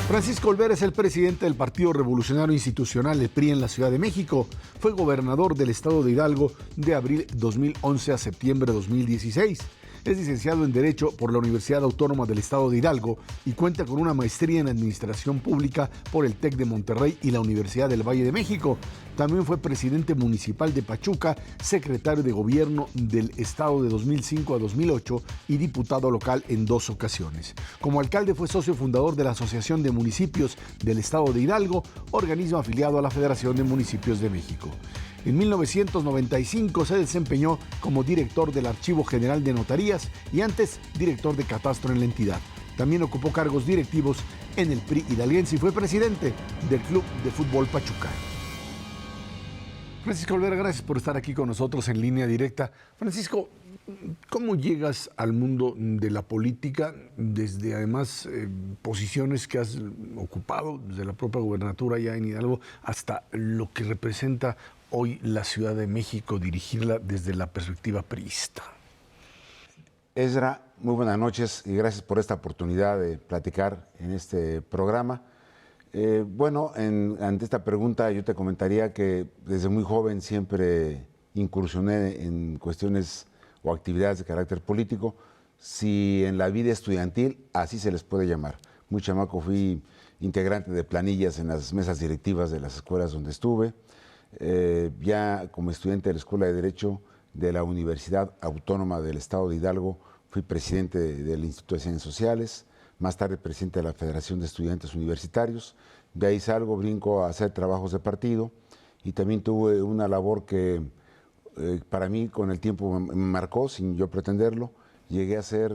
Francisco Olvera es el presidente del Partido Revolucionario Institucional, el PRI, en la Ciudad de México. Fue gobernador del estado de Hidalgo de abril 2011 a septiembre de 2016. Es licenciado en Derecho por la Universidad Autónoma del Estado de Hidalgo y cuenta con una maestría en Administración Pública por el TEC de Monterrey y la Universidad del Valle de México. También fue presidente municipal de Pachuca, secretario de Gobierno del Estado de 2005 a 2008 y diputado local en 2 ocasiones. Como alcalde fue socio fundador de la Asociación de Municipios del Estado de Hidalgo, organismo afiliado a la Federación de Municipios de México. En 1995 se desempeñó como director del Archivo General de Notarías y antes director de Catastro en la entidad. También ocupó cargos directivos en el PRI hidalguense y fue presidente del Club de Fútbol Pachuca. Francisco Olvera, gracias por estar aquí con nosotros en línea directa. Francisco, ¿cómo llegas al mundo de la política desde además posiciones que has ocupado, desde la propia gubernatura ya en Hidalgo, hasta lo que representa hoy la Ciudad de México, dirigirla desde la perspectiva priista? Ezra, muy buenas noches y gracias por esta oportunidad de platicar en este programa. Ante esta pregunta yo te comentaría que desde muy joven siempre incursioné en cuestiones o actividades de carácter político, si en la vida estudiantil así se les puede llamar. Muy chamaco fui integrante de planillas en las mesas directivas de las escuelas donde estuve. Ya como estudiante de la Escuela de Derecho de la Universidad Autónoma del Estado de Hidalgo, fui presidente del Instituto de Ciencias Sociales, más tarde presidente de la Federación de Estudiantes Universitarios. De ahí salgo, brinco a hacer trabajos de partido y también tuve una labor que para mí con el tiempo me marcó, sin yo pretenderlo. Llegué a ser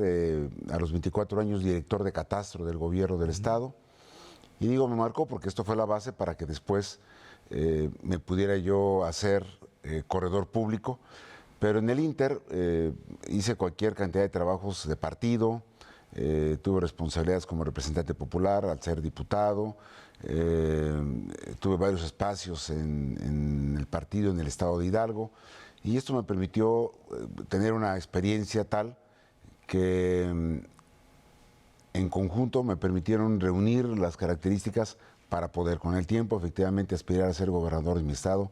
a los 24 años director de Catastro del Gobierno del Estado. Y digo me marcó porque esto fue la base para que después me pudiera yo hacer corredor público. Pero en el Inter hice cualquier cantidad de trabajos de partido, tuve responsabilidades como representante popular al ser diputado, tuve varios espacios en el partido en el estado de Hidalgo y esto me permitió tener una experiencia tal que en conjunto me permitieron reunir las características para poder con el tiempo efectivamente aspirar a ser gobernador de mi estado,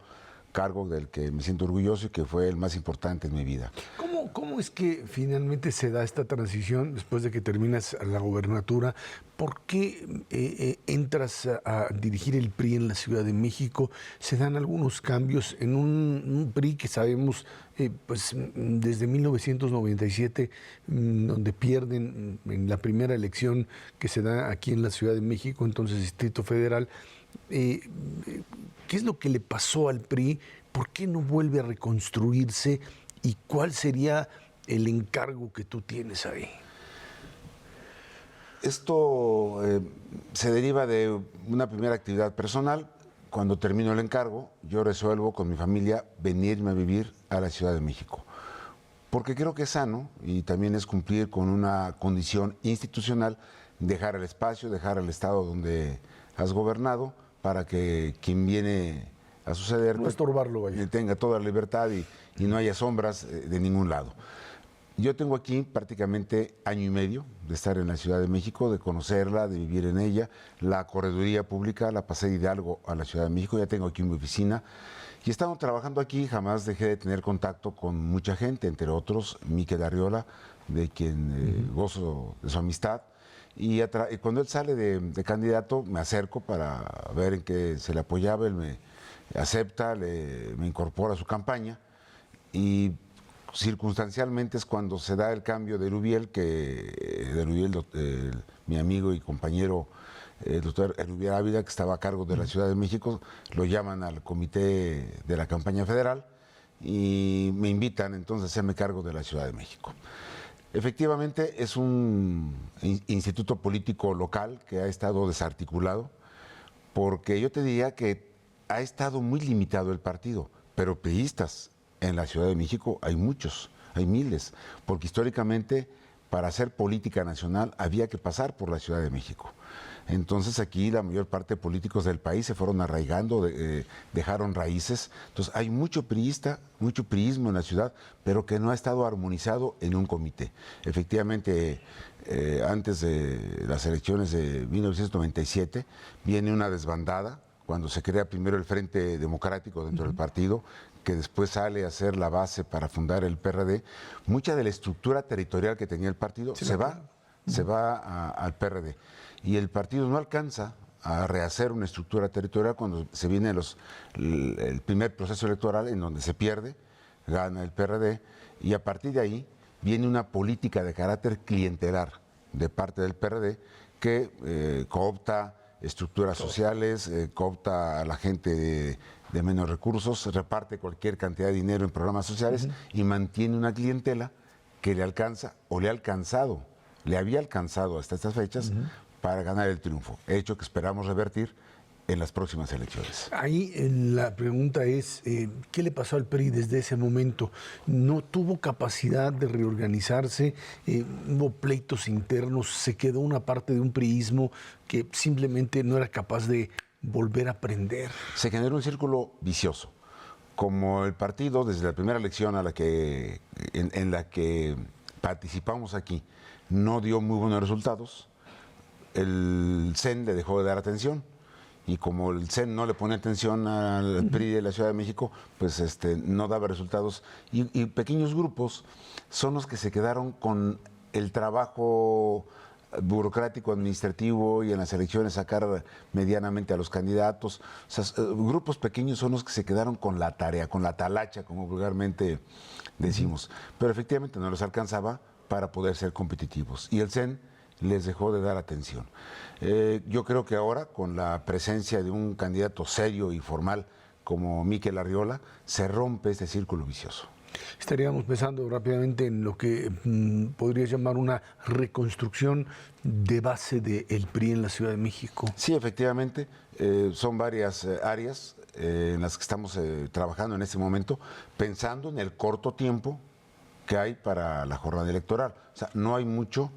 cargo del que me siento orgulloso y que fue el más importante en mi vida. ¿Cómo es que finalmente se da esta transición después de que terminas la gobernatura? ¿Por qué entras a dirigir el PRI en la Ciudad de México? Se dan algunos cambios en un PRI que sabemos, desde 1997, donde pierden en la primera elección que se da aquí en la Ciudad de México, entonces Distrito Federal. ¿Qué es lo que le pasó al PRI? ¿Por qué no vuelve a reconstruirse? ¿Y cuál sería el encargo que tú tienes ahí? Esto se deriva de una primera actividad personal. Cuando termino el encargo, yo resuelvo con mi familia venirme a vivir a la Ciudad de México. Porque creo que es sano y también es cumplir con una condición institucional, dejar el espacio, dejar el estado donde has gobernado para que quien viene a suceder no estorbarlo, vaya, tenga toda la libertad y no haya sombras de ningún lado. Yo tengo aquí prácticamente año y medio de estar en la Ciudad de México, de conocerla, de vivir en ella. La correduría pública la pasé de Hidalgo a la Ciudad de México, ya tengo aquí mi oficina. Y estamos trabajando aquí, jamás dejé de tener contacto con mucha gente, entre otros Miquel Arriola, de quien gozo de su amistad. Y cuando él sale de candidato, me acerco para ver en qué se le apoyaba, él me acepta, me incorpora a su campaña y circunstancialmente es cuando se da el cambio de Erubiel, mi amigo y compañero el doctor Erubiel Ávila, que estaba a cargo de la Ciudad de México, lo llaman al comité de la campaña federal y me invitan entonces a hacerme cargo de la Ciudad de México. Efectivamente es un instituto político local que ha estado desarticulado, porque yo te diría que ha estado muy limitado el partido, pero priistas en la Ciudad de México hay muchos, hay miles, porque históricamente para hacer política nacional había que pasar por la Ciudad de México. Entonces aquí la mayor parte de políticos del país se fueron arraigando, dejaron raíces. Entonces hay mucho priista, mucho priismo en la ciudad, pero que no ha estado armonizado en un comité. Efectivamente, antes de las elecciones de 1997 viene una desbandada, cuando se crea primero el Frente Democrático dentro del partido, que después sale a ser la base para fundar el PRD. Mucha de la estructura territorial que tenía el partido se va al PRD. Y el partido no alcanza a rehacer una estructura territorial cuando se viene el primer proceso electoral en donde se pierde, gana el PRD, y a partir de ahí viene una política de carácter clientelar de parte del PRD que coopta estructuras sociales, coopta a la gente de menos recursos, reparte cualquier cantidad de dinero en programas sociales y mantiene una clientela que le alcanza o le había alcanzado hasta estas fechas para ganar el triunfo, hecho que esperamos revertir en las próximas elecciones. Ahí la pregunta es, ¿qué le pasó al PRI desde ese momento? ¿No tuvo capacidad de reorganizarse? ¿Hubo pleitos internos? ¿Se quedó una parte de un priismo que simplemente no era capaz de volver a aprender? Se generó un círculo vicioso. Como el partido, desde la primera elección en la que participamos aquí, no dio muy buenos resultados, el CEN le dejó de dar atención. Y como el CEN no le pone atención al PRI de la Ciudad de México, pues no daba resultados. Y pequeños grupos son los que se quedaron con el trabajo burocrático, administrativo y en las elecciones sacar medianamente a los candidatos. O sea, grupos pequeños son los que se quedaron con la tarea, con la talacha, como vulgarmente decimos. Pero efectivamente no les alcanzaba para poder ser competitivos. Y el CEN les dejó de dar atención. Yo creo que ahora, con la presencia de un candidato serio y formal como Mikel Arriola, se rompe este círculo vicioso. Estaríamos pensando rápidamente en lo que podría llamar una reconstrucción de base del PRI en la Ciudad de México. Sí, efectivamente, son varias áreas en las que estamos trabajando en este momento, pensando en el corto tiempo que hay para la jornada electoral. O sea, no hay mucho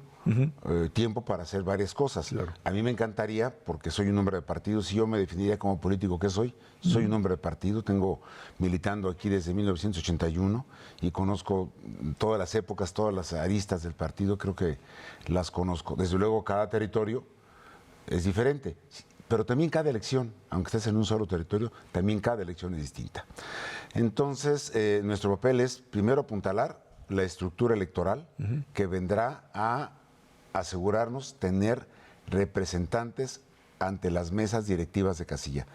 tiempo para hacer varias cosas. Claro. A mí me encantaría, porque soy un hombre de partido, si yo me definiría como político, ¿qué soy? Soy un hombre de partido, tengo militando aquí desde 1981 y conozco todas las épocas, todas las aristas del partido, creo que las conozco. Desde luego cada territorio es diferente, pero también cada elección, aunque estés en un solo territorio, también cada elección es distinta. Entonces, nuestro papel es primero apuntalar la estructura electoral que vendrá a asegurarnos tener representantes ante las mesas directivas de casilla,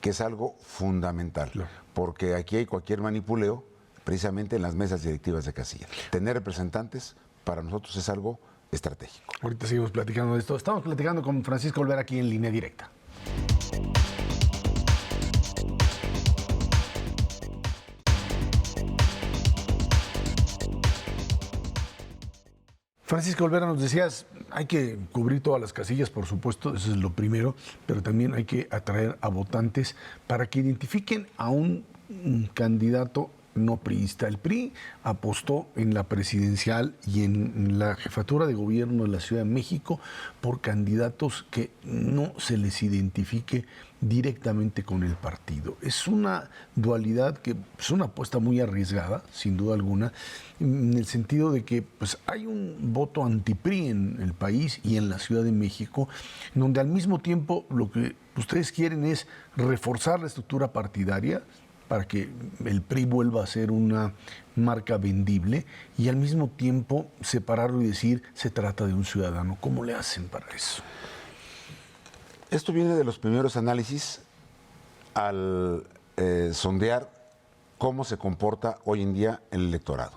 que es algo fundamental, claro, porque aquí hay cualquier manipuleo precisamente en las mesas directivas de casilla. Tener representantes para nosotros es algo estratégico. Ahorita seguimos platicando de esto. Estamos platicando con Francisco Olvera aquí en Línea Directa. Francisco Olvera, nos decías, hay que cubrir todas las casillas, por supuesto, eso es lo primero, pero también hay que atraer a votantes para que identifiquen a un candidato no priista. El PRI apostó en la presidencial y en la jefatura de gobierno de la Ciudad de México por candidatos que no se les identifique directamente con el partido. Es una dualidad que es una apuesta muy arriesgada, sin duda alguna, en el sentido de que pues, hay un voto anti-PRI en el país y en la Ciudad de México, donde al mismo tiempo lo que ustedes quieren es reforzar la estructura partidaria para que el PRI vuelva a ser una marca vendible y al mismo tiempo separarlo y decir se trata de un ciudadano. ¿Cómo le hacen para eso? Esto viene de los primeros análisis al sondear cómo se comporta hoy en día el electorado.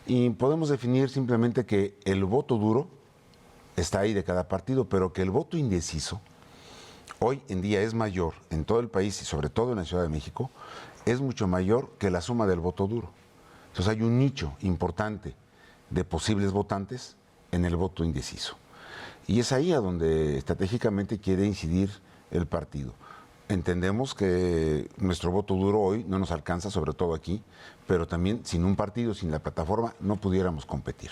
Y podemos definir simplemente que el voto duro está ahí de cada partido, pero que el voto indeciso hoy en día es mayor en todo el país y sobre todo en la Ciudad de México, es mucho mayor que la suma del voto duro. Entonces hay un nicho importante de posibles votantes en el voto indeciso. Y es ahí a donde estratégicamente quiere incidir el partido. Entendemos que nuestro voto duro hoy no nos alcanza, sobre todo aquí, pero también sin un partido, sin la plataforma, no pudiéramos competir.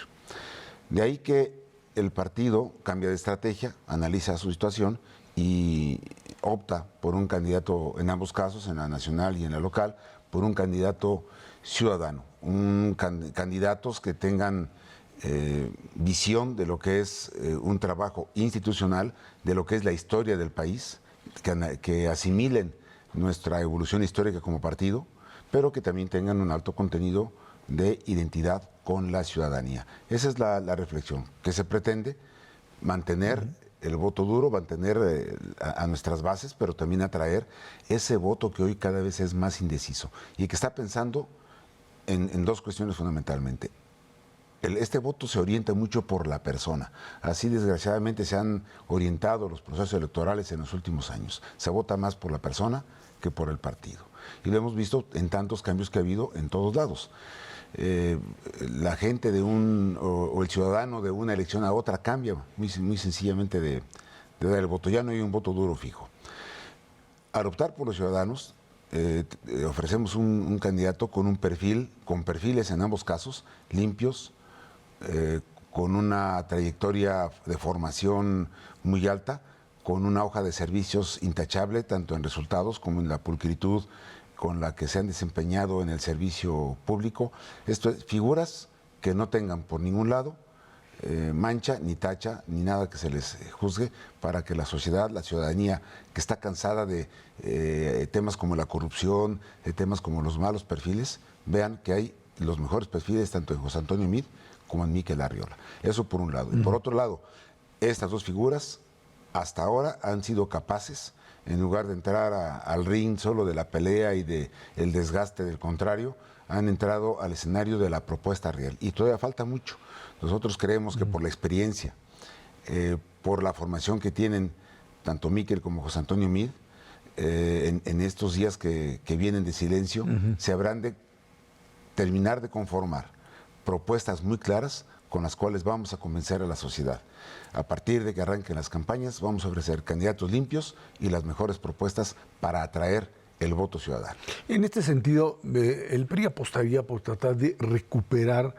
De ahí que el partido cambia de estrategia, analiza su situación y opta por un candidato, en ambos casos, en la nacional y en la local, por un candidato ciudadano, candidatos que tengan visión de lo que es un trabajo institucional, de lo que es la historia del país, que asimilen nuestra evolución histórica como partido, pero que también tengan un alto contenido de identidad con la ciudadanía. Esa es la reflexión, que se pretende mantener el voto duro, mantener a nuestras bases, pero también atraer ese voto que hoy cada vez es más indeciso y que está pensando en dos cuestiones fundamentalmente. Este voto se orienta mucho por la persona. Así, desgraciadamente, se han orientado los procesos electorales en los últimos años. Se vota más por la persona que por el partido. Y lo hemos visto en tantos cambios que ha habido en todos lados. La gente o el ciudadano de una elección a otra cambia muy sencillamente de dar el voto. Ya no hay un voto duro fijo. Al optar por los ciudadanos, ofrecemos un candidato con perfiles en ambos casos, limpios, con una trayectoria de formación muy alta, con una hoja de servicios intachable, tanto en resultados como en la pulcritud con la que se han desempeñado en el servicio público. Esto es, figuras que no tengan por ningún lado mancha, ni tacha, ni nada que se les juzgue, para que la sociedad, la ciudadanía, que está cansada de temas como la corrupción, de temas como los malos perfiles, vean que hay los mejores perfiles tanto en José Antonio Meade como en Mikel Arriola. Eso por un lado. Y por otro lado, estas dos figuras hasta ahora han sido capaces, en lugar de entrar al ring solo de la pelea y del desgaste del contrario, han entrado al escenario de la propuesta real. Y todavía falta mucho. Nosotros creemos que por la experiencia, por la formación que tienen tanto Mikel como José Antonio Meade, en estos días que vienen de silencio, se habrán de terminar de conformar propuestas muy claras con las cuales vamos a convencer a la sociedad. A partir de que arranquen las campañas, vamos a ofrecer candidatos limpios y las mejores propuestas para atraer el voto ciudadano. En este sentido, el PRI apostaría por tratar de recuperar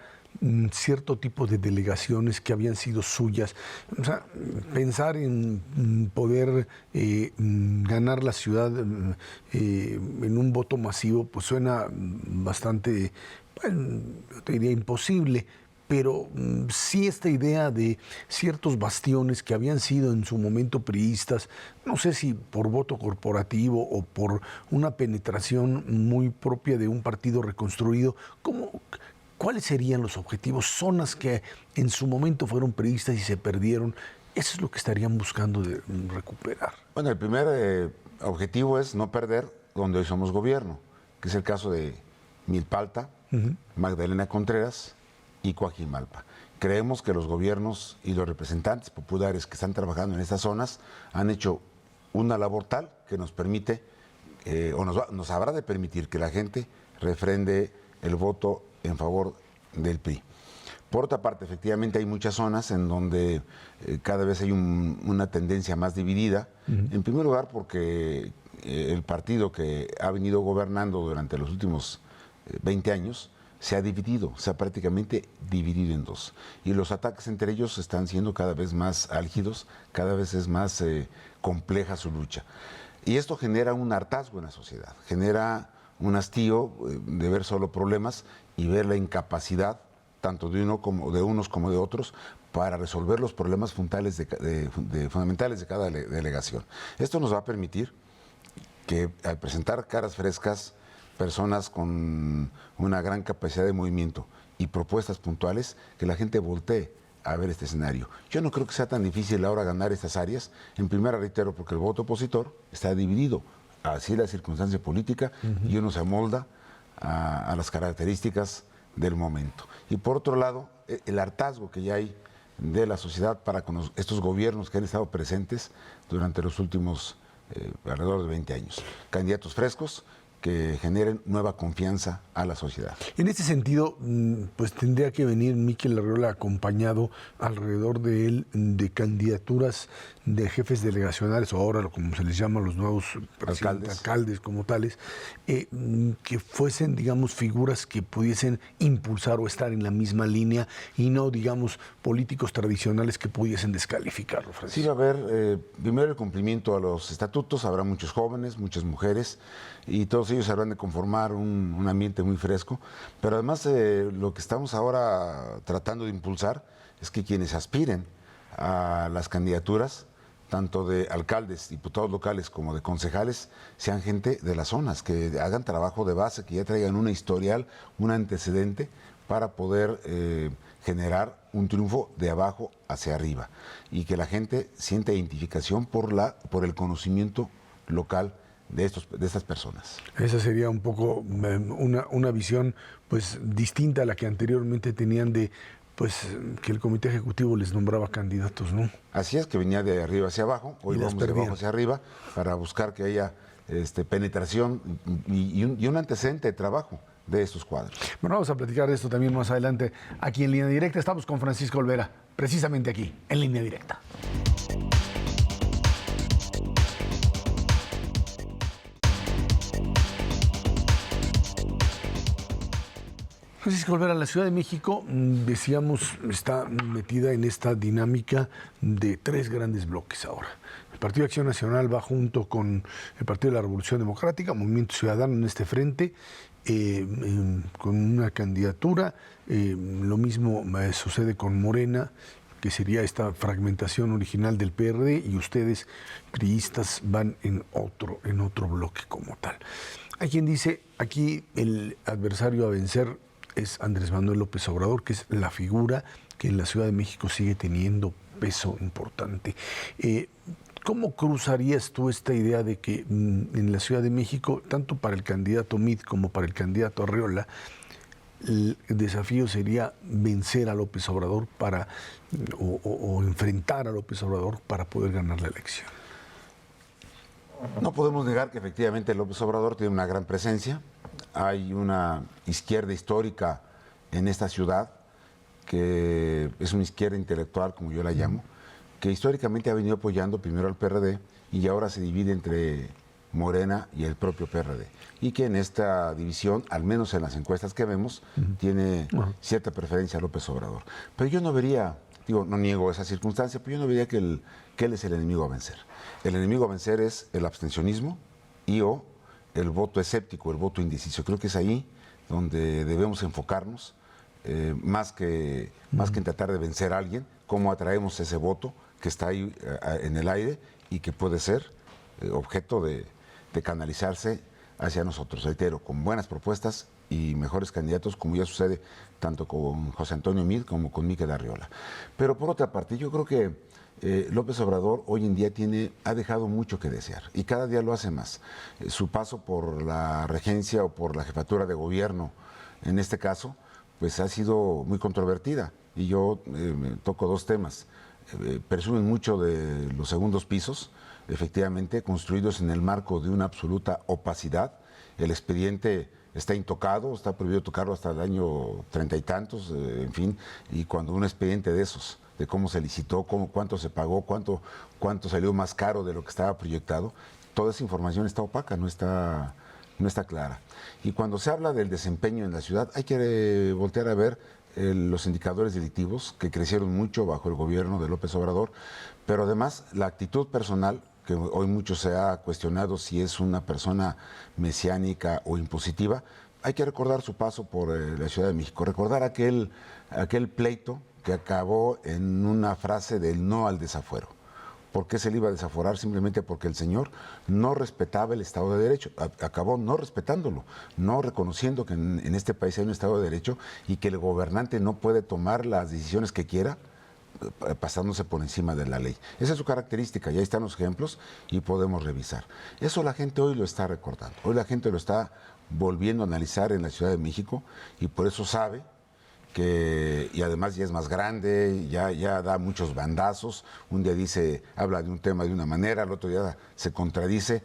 cierto tipo de delegaciones que habían sido suyas. O sea, pensar en poder ganar la ciudad en un voto masivo, pues suena bastante, bueno, yo te diría imposible, pero sí esta idea de ciertos bastiones que habían sido en su momento priistas, no sé si por voto corporativo o por una penetración muy propia de un partido reconstruido, ¿cuáles serían los objetivos? Zonas que en su momento fueron priistas y se perdieron. Eso es lo que estarían buscando de recuperar. Bueno, el primer objetivo es no perder donde hoy somos gobierno, que es el caso de Milpalta, Magdalena Contreras y Coajimalpa. Creemos que los gobiernos y los representantes populares que están trabajando en estas zonas han hecho una labor tal que nos permite, nos habrá de permitir que la gente refrende el voto en favor del PRI. Por otra parte, efectivamente hay muchas zonas en donde cada vez hay una tendencia más dividida. En primer lugar, porque el partido que ha venido gobernando durante los últimos 20 años se ha dividido, se ha prácticamente dividido en dos. Y los ataques entre ellos están siendo cada vez más álgidos, cada vez es más compleja su lucha. Y esto genera un hartazgo en la sociedad, genera un hastío de ver solo problemas y ver la incapacidad tanto de unos como de otros para resolver los problemas fundamentales de cada delegación. Esto nos va a permitir que al presentar caras frescas, personas con una gran capacidad de movimiento y propuestas puntuales, que la gente voltee a ver este escenario. Yo no creo que sea tan difícil ahora ganar estas áreas. En primera, reitero, porque el voto opositor está dividido. Así es la circunstancia política y uno se amolda a las características del momento. Y por otro lado, el hartazgo que ya hay de la sociedad para con estos gobiernos que han estado presentes durante los últimos alrededor de 20 años. Candidatos frescos que generen nueva confianza a la sociedad. En este sentido, pues tendría que venir Mikel Arriola acompañado alrededor de él de candidaturas de jefes delegacionales, o ahora como se les llama, los nuevos alcaldes como tales, que fuesen, digamos, figuras que pudiesen impulsar o estar en la misma línea y no, digamos, políticos tradicionales que pudiesen descalificarlo, Francisco. Sí va a haber, primero, el cumplimiento a los estatutos, habrá muchos jóvenes, muchas mujeres, y todos ellos habrán de conformar un ambiente muy fresco, pero además lo que estamos ahora tratando de impulsar es que quienes aspiren a las candidaturas, tanto de alcaldes, diputados locales como de concejales, sean gente de las zonas, que hagan trabajo de base, que ya traigan una historial, un antecedente para poder generar un triunfo de abajo hacia arriba y que la gente sienta identificación por el conocimiento local de estas personas. Esa sería un poco una visión pues distinta a la que anteriormente tenían de pues que el comité ejecutivo les nombraba candidatos, ¿no? Así es, que venía de arriba hacia abajo, hoy vamos de abajo hacia arriba para buscar que haya penetración y un antecedente de trabajo de estos cuadros. Bueno, vamos a platicar de esto también más adelante aquí en Línea Directa. Estamos con Francisco Olvera, precisamente aquí, en Línea Directa. Francisco Olvera, la Ciudad de México, decíamos, está metida en esta dinámica de tres grandes bloques ahora. El Partido de Acción Nacional va junto con el Partido de la Revolución Democrática, Movimiento Ciudadano en este frente, con una candidatura. Lo mismo sucede con Morena, que sería esta fragmentación original del PRD, y ustedes, priistas, van en otro bloque como tal. Hay quien dice, aquí el adversario a vencer es Andrés Manuel López Obrador, que es la figura que en la Ciudad de México sigue teniendo peso importante. ¿Cómo cruzarías tú esta idea de que en la Ciudad de México, tanto para el candidato Meade como para el candidato Arriola, el desafío sería vencer a López Obrador o enfrentar a López Obrador para poder ganar la elección? No podemos negar que efectivamente López Obrador tiene una gran presencia. Hay una izquierda histórica en esta ciudad, que es una izquierda intelectual, como yo la llamo, que históricamente ha venido apoyando primero al PRD y ahora se divide entre Morena y el propio PRD. Y que en esta división, al menos en las encuestas que vemos, tiene cierta preferencia a López Obrador. Pero yo no vería, no niego esa circunstancia, pero yo no vería que él es el enemigo a vencer. El enemigo a vencer es el abstencionismo o el voto escéptico, el voto indeciso. Creo que es ahí donde debemos enfocarnos, más que en tratar de vencer a alguien, cómo atraemos ese voto que está ahí en el aire y que puede ser objeto de canalizarse hacia nosotros, reitero, con buenas propuestas y mejores candidatos, como ya sucede tanto con José Antonio Meade como con Mikel Arriola. Pero por otra parte, yo creo que López Obrador hoy en día ha dejado mucho que desear y cada día lo hace más. Su paso por la regencia o por la jefatura de gobierno, en este caso, pues ha sido muy controvertida. Y yo toco dos temas. Presumen mucho de los segundos pisos, efectivamente, construidos en el marco de una absoluta opacidad. El expediente está intocado, está prohibido tocarlo hasta el año 30 y tantos, en fin, y cuando un expediente de esos, de cómo se licitó, cuánto se pagó, cuánto salió más caro de lo que estaba proyectado, toda esa información está opaca, no está clara. Y cuando se habla del desempeño en la ciudad, hay que voltear a ver los indicadores delictivos que crecieron mucho bajo el gobierno de López Obrador, pero además la actitud personal, que hoy mucho se ha cuestionado si es una persona mesiánica o impositiva. Hay que recordar su paso por la Ciudad de México, recordar aquel pleito que acabó en una frase del no al desafuero. ¿Por qué se le iba a desaforar? Simplemente porque el señor no respetaba el Estado de Derecho. Acabó no respetándolo, no reconociendo que en este país hay un Estado de Derecho y que el gobernante no puede tomar las decisiones que quiera pasándose por encima de la ley. Esa es su característica, y ahí están los ejemplos y podemos revisar. Eso la gente hoy lo está recordando, hoy la gente lo está volviendo a analizar en la Ciudad de México y por eso sabe que, y además ya es más grande, ya da muchos bandazos, un día habla de un tema de una manera, al otro día se contradice.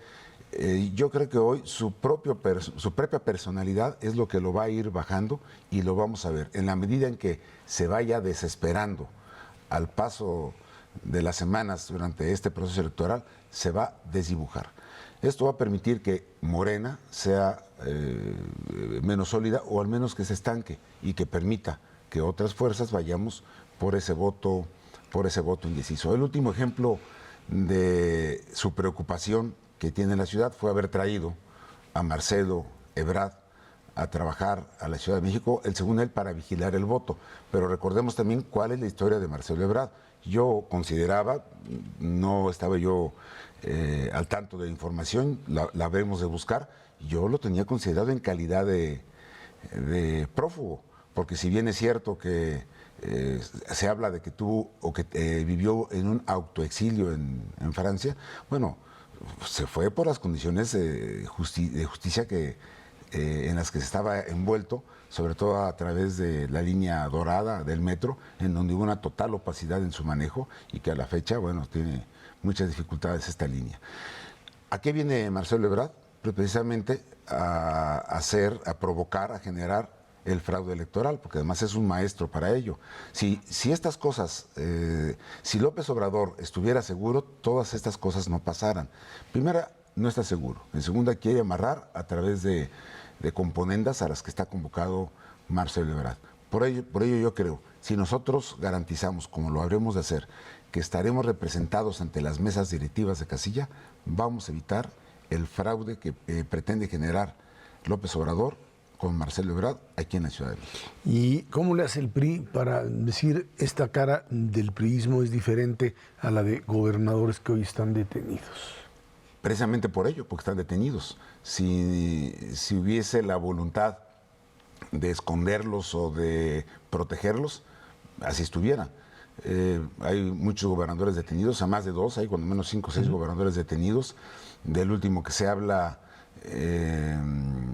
Yo creo que hoy su propia personalidad es lo que lo va a ir bajando y lo vamos a ver. En la medida en que se vaya desesperando al paso de las semanas durante este proceso electoral, se va a desdibujar. Esto va a permitir que Morena sea menos sólida o al menos que se estanque y que permita que otras fuerzas vayamos por ese voto indeciso. El último ejemplo de su preocupación que tiene la ciudad fue haber traído a Marcelo Ebrard a trabajar a la Ciudad de México, según él, para vigilar el voto. Pero recordemos también cuál es la historia de Marcelo Ebrard. Yo consideraba, no estaba yo al tanto de la información, la habremos de buscar, yo lo tenía considerado en calidad de prófugo, porque si bien es cierto que se habla de que tuvo o que vivió en un autoexilio en Francia, bueno, se fue por las condiciones de justicia en las que se estaba envuelto, sobre todo a través de la línea dorada del metro, en donde hubo una total opacidad en su manejo y que a la fecha, bueno, tiene muchas dificultades esta línea. ¿A qué viene Marcelo Ebrard? Pues precisamente a provocar, a generar el fraude electoral, porque además es un maestro para ello. Si estas cosas, si López Obrador estuviera seguro, todas estas cosas no pasaran. Primera, no está seguro. En segunda, quiere amarrar a través de componendas a las que está convocado Marcelo Ebrard. Por ello yo creo, si nosotros garantizamos, como lo habremos de hacer, que estaremos representados ante las mesas directivas de casilla, vamos a evitar el fraude que pretende generar López Obrador con Marcelo Ebrard aquí en la Ciudad de México. ¿Y cómo le hace el PRI para decir esta cara del priismo es diferente a la de gobernadores que hoy están detenidos? Precisamente por ello, porque están detenidos. Si hubiese la voluntad de esconderlos o de protegerlos, así estuviera. Hay muchos gobernadores detenidos, a más de 2, hay cuando menos 5 o 6 gobernadores detenidos. Del último que se habla,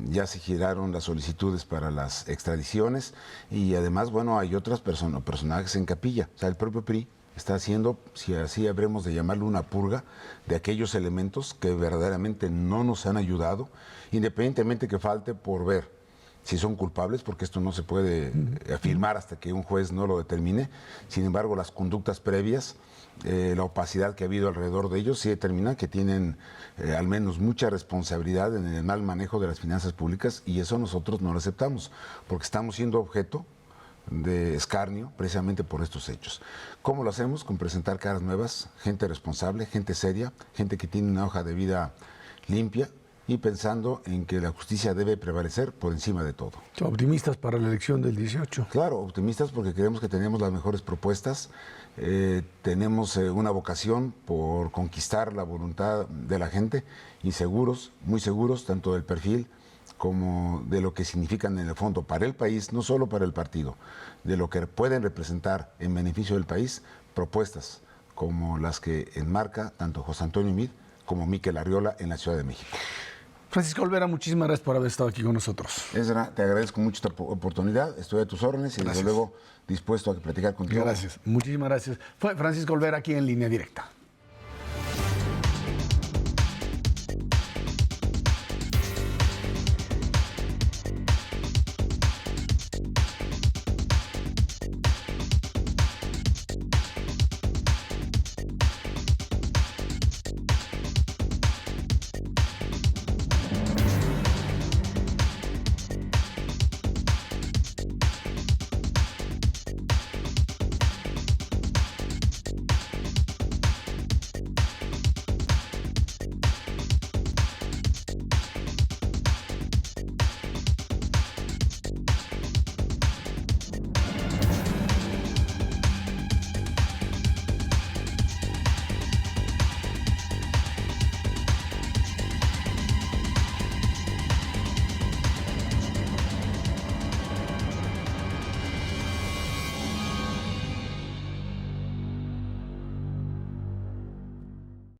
ya se giraron las solicitudes para las extradiciones y además, bueno, hay otros personajes en capilla. O sea, el propio PRI está haciendo, si así habremos de llamarlo, una purga de aquellos elementos que verdaderamente no nos han ayudado, independientemente que falte por ver si son culpables, porque esto no se puede afirmar hasta que un juez no lo determine. Sin embargo, las conductas previas, la opacidad que ha habido alrededor de ellos, sí determinan que tienen al menos mucha responsabilidad en el mal manejo de las finanzas públicas, y eso nosotros no lo aceptamos, porque estamos siendo objeto de escarnio precisamente por estos hechos. ¿Cómo lo hacemos? Con presentar caras nuevas, gente responsable, gente seria, gente que tiene una hoja de vida limpia y pensando en que la justicia debe prevalecer por encima de todo. ¿Optimistas para la elección del 18? Claro, optimistas porque creemos que tenemos las mejores propuestas, tenemos una vocación por conquistar la voluntad de la gente y seguros, muy seguros, tanto del perfil como de lo que significan en el fondo para el país, no solo para el partido, de lo que pueden representar en beneficio del país, propuestas como las que enmarca tanto José Antonio Meade como Mikel Arriola en la Ciudad de México. Francisco Olvera, muchísimas gracias por haber estado aquí con nosotros. Ezra, te agradezco mucho esta oportunidad, estoy a tus órdenes y desde luego dispuesto a platicar contigo. Gracias, muchísimas gracias. Fue Francisco Olvera aquí en Línea Directa.